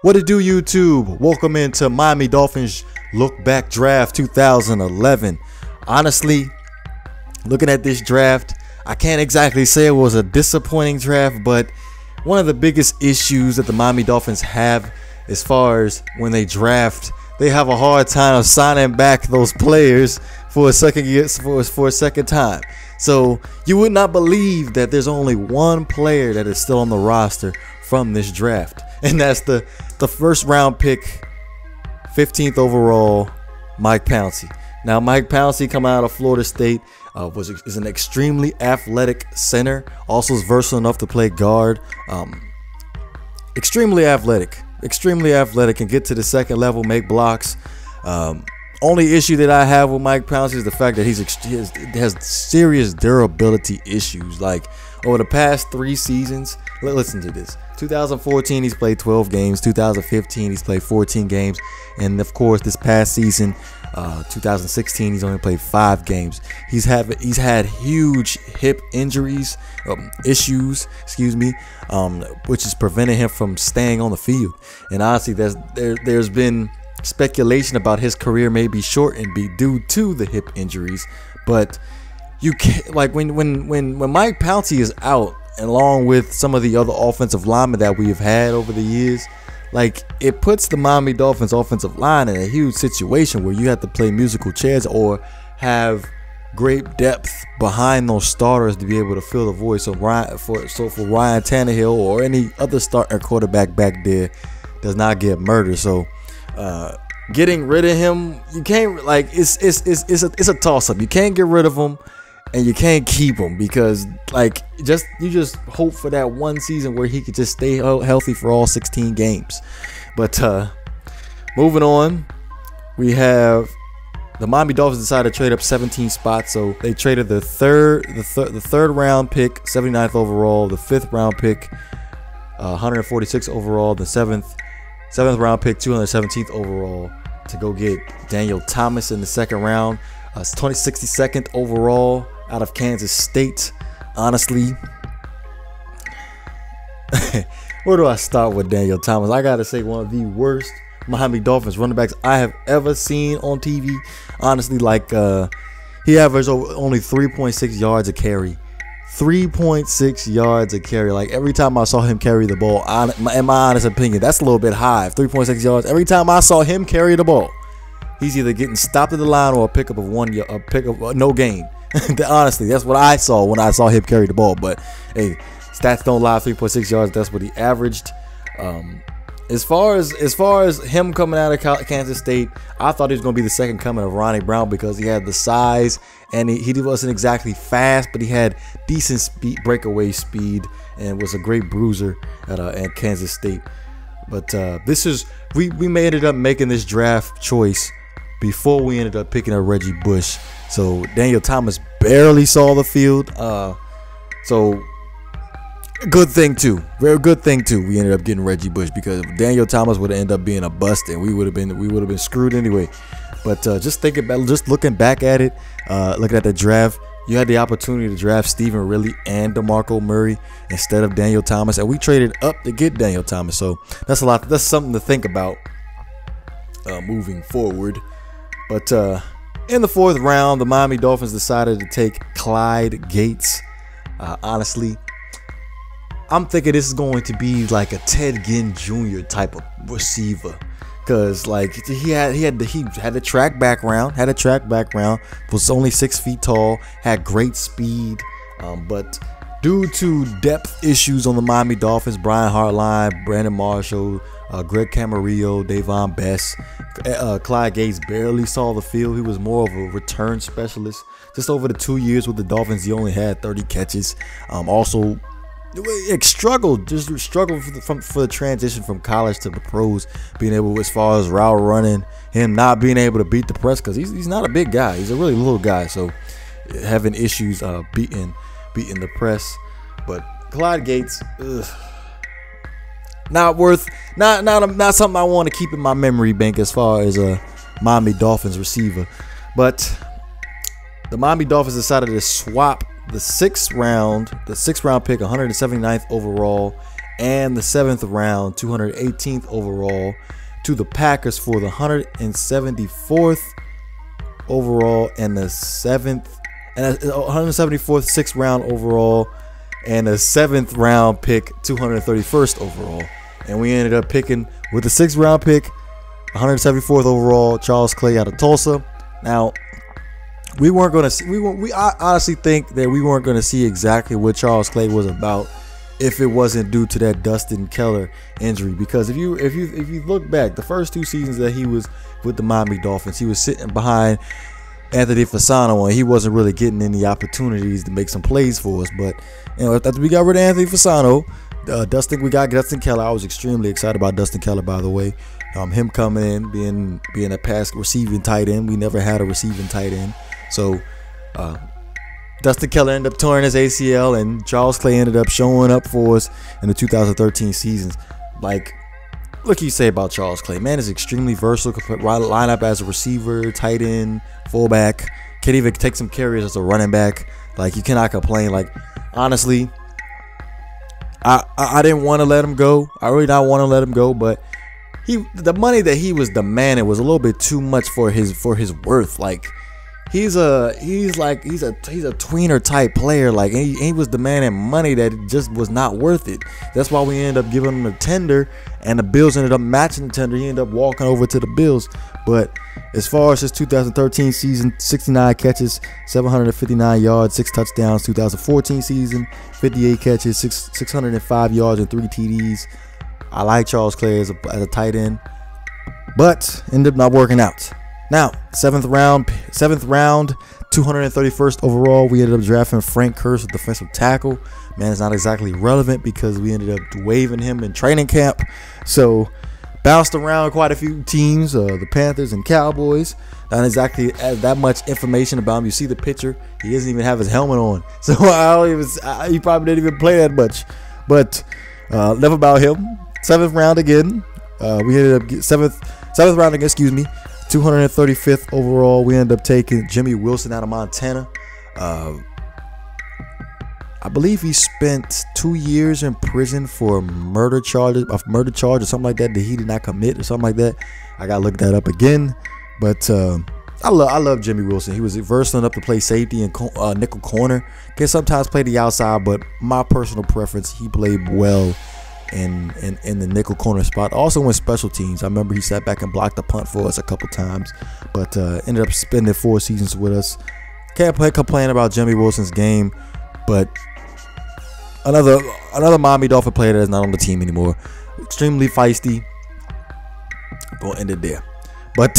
What it do, YouTube? Welcome into Miami Dolphins Look Back Draft 2011. Honestly, looking at this draft, I can't exactly say it was a disappointing draft, but one of the biggest issues that the Miami Dolphins have as far as when they draft, they have a hard time of signing back those players for a second time. So you would not believe that there's only one player that is still on the roster from this draft, and that's the first round pick, 15th overall, Mike Pouncey. Now, Mike Pouncey, coming out of Florida State, is an extremely athletic center. Also is versatile enough to play guard. Extremely athletic, and get to the second level, make blocks. Only issue that I have with Mike Pouncey is the fact that he has serious durability issues. Like, over the past 3 seasons, listen to this. 2014, he's played 12 games. 2015, he's played 14 games. And, of course, this past season, 2016, he's only played 5 games. He's had huge hip issues, which is preventing him from staying on the field. And honestly, there's been speculation about his career may be shortened due to the hip injuries. But you can't, like, when Mike Pouncey is out, along with some of the other offensive linemen that we have had over the years, like, it puts the Miami Dolphins offensive line in a huge situation where you have to play musical chairs or have great depth behind those starters to be able to fill the void. So for Ryan Tannehill or any other starter quarterback back there does not get murdered. So getting rid of him, you can't, like, it's a toss up. You can't get rid of him, and you can't keep him because, like, you just hope for that one season where he could just stay healthy for all 16 games. But moving on, we have the Miami Dolphins decided to trade up 17 spots. So they traded the third round pick, 79th overall, the 5th round pick, 146 overall, the seventh round pick, 217th overall, to go get Daniel Thomas in the second round. 62nd overall out of Kansas State. Honestly, where do I start with Daniel Thomas? I gotta say, one of the worst Miami Dolphins running backs I have ever seen on TV. Honestly, like, he averaged only 3.6 yards a carry. 3.6 yards a carry. Like, every time I saw him carry the ball, in my honest opinion, that's a little bit high. 3.6 yards. Every time I saw him carry the ball, he's either getting stopped at the line or a pickup of no gain. Honestly, that's what I saw when I saw him carry the ball. But hey, stats don't lie. 3.6 yards. That's what he averaged. As far as him coming out of Kansas State, I thought he was going to be the second coming of Ronnie Brown because he had the size, and he wasn't exactly fast, but he had decent breakaway speed, and was a great bruiser at Kansas State. But we ended up making this draft choice before we ended up picking up Reggie Bush. So Daniel Thomas barely saw the field. So good thing too. Very good thing too. We ended up getting Reggie Bush, because if Daniel Thomas would have ended up being a bust, and we would have been screwed anyway. But just looking back at it, looking at the draft, you had the opportunity to draft Stephen Ridley and DeMarco Murray instead of Daniel Thomas, and we traded up to get Daniel Thomas. So that's something to think about moving forward. But in the 4th round, the Miami Dolphins decided to take Clyde Gates. Honestly, I'm thinking this is going to be like a Ted Ginn Jr. type of receiver, because, like, he had a track background, was only 6 feet tall, had great speed, but due to depth issues on the Miami Dolphins, Brian Hartline, Brandon Marshall, Greg Camarillo, Davon Bess, Clyde Gates barely saw the field. He was more of a return specialist. Just over the 2 years with the Dolphins, he only had 30 catches. Also, struggled for the transition from college to the pros, being able, as far as route running, him not being able to beat the press, because he's not a big guy. He's a really little guy, so having issues beating the press. But Clyde Gates, not something I want to keep in my memory bank as far as a Miami Dolphins receiver. But the Miami Dolphins decided to swap the sixth round pick, 179th overall, and the 7th round, 218th overall, to the Packers for the 174th overall and the 174th 6th round overall and the 7th round pick, 231st overall. And we ended up picking with the 6th round pick, 174th overall, Charles Clay out of Tulsa. Now, we weren't going to see. I honestly think that we weren't going to see exactly what Charles Clay was about if it wasn't due to that Dustin Keller injury. Because if you look back, the first 2 seasons that he was with the Miami Dolphins, he was sitting behind Anthony Fasano, and he wasn't really getting any opportunities to make some plays for us. But after we got rid of Anthony Fasano, we got Dustin Keller. I was extremely excited about Dustin Keller, by the way. Him coming in, being a pass receiving tight end. We never had a receiving tight end. So Dustin Keller ended up tearing his ACL, and Charles Clay ended up showing up for us in the 2013 seasons. Like, what can you say about Charles Clay? Man is extremely versatile. Could line up as a receiver, tight end, fullback. Can even take some carries as a running back. Like, you cannot complain. Like, honestly, I didn't want to let him go. I really don't want to let him go, but the money that he was demanding was a little bit too much for his worth. Like, he's a tweener type player. Like, he was demanding money that just was not worth it. That's why we ended up giving him a tender, and the Bills ended up matching the tender. He ended up walking over to the Bills. But as far as his 2013 season, 69 catches, 759 yards, 6 touchdowns. 2014 season, 58 catches, 605 yards, and 3 TDs. I like Charles Clay as a tight end, but ended up not working out. Now, 7th round, 231st overall, we ended up drafting Frank Curse, defensive tackle. Man, it's not exactly relevant because we ended up waiving him in training camp. So, bounced around quite a few teams, the Panthers and Cowboys. Not exactly that much information about him. You see the picture, he doesn't even have his helmet on. So, he probably didn't even play that much. But, enough about him. 7th round again. We ended up 7th round again, 235th overall. We ended up taking Jimmy Wilson out of Montana. I believe he spent 2 years in prison for murder charges or something like that he did not commit or something like that. I gotta look that up again. But I love Jimmy Wilson. He was versatile enough to play safety and nickel corner. Can sometimes play the outside, but my personal preference, he played well in the nickel corner spot. Also in special teams. I remember he sat back and blocked the punt for us a couple times, but ended up spending 4 seasons with us. Can't complain about Jimmy Wilson's game, but another Miami Dolphin player that is not on the team anymore. Extremely feisty. Gonna end it there. But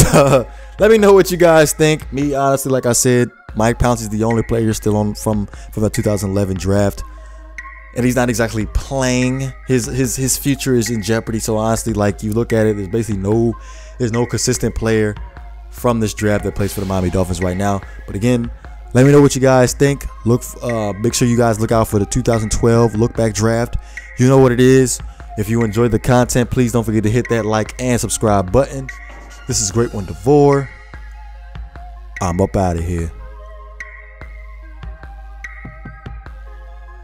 let me know what you guys think. Me, honestly, like I said, Mike Pouncey is the only player still on from the 2011 draft. And he's not exactly playing. His future is in jeopardy. So honestly, like, you look at it, there's no consistent player from this draft that plays for the Miami Dolphins right now. But again, let me know what you guys think. Make sure you guys look out for the 2012 look back draft. You know what it is. If you enjoyed the content, please don't forget to hit that like and subscribe button. This is Great One DeVore. I'm up out of here.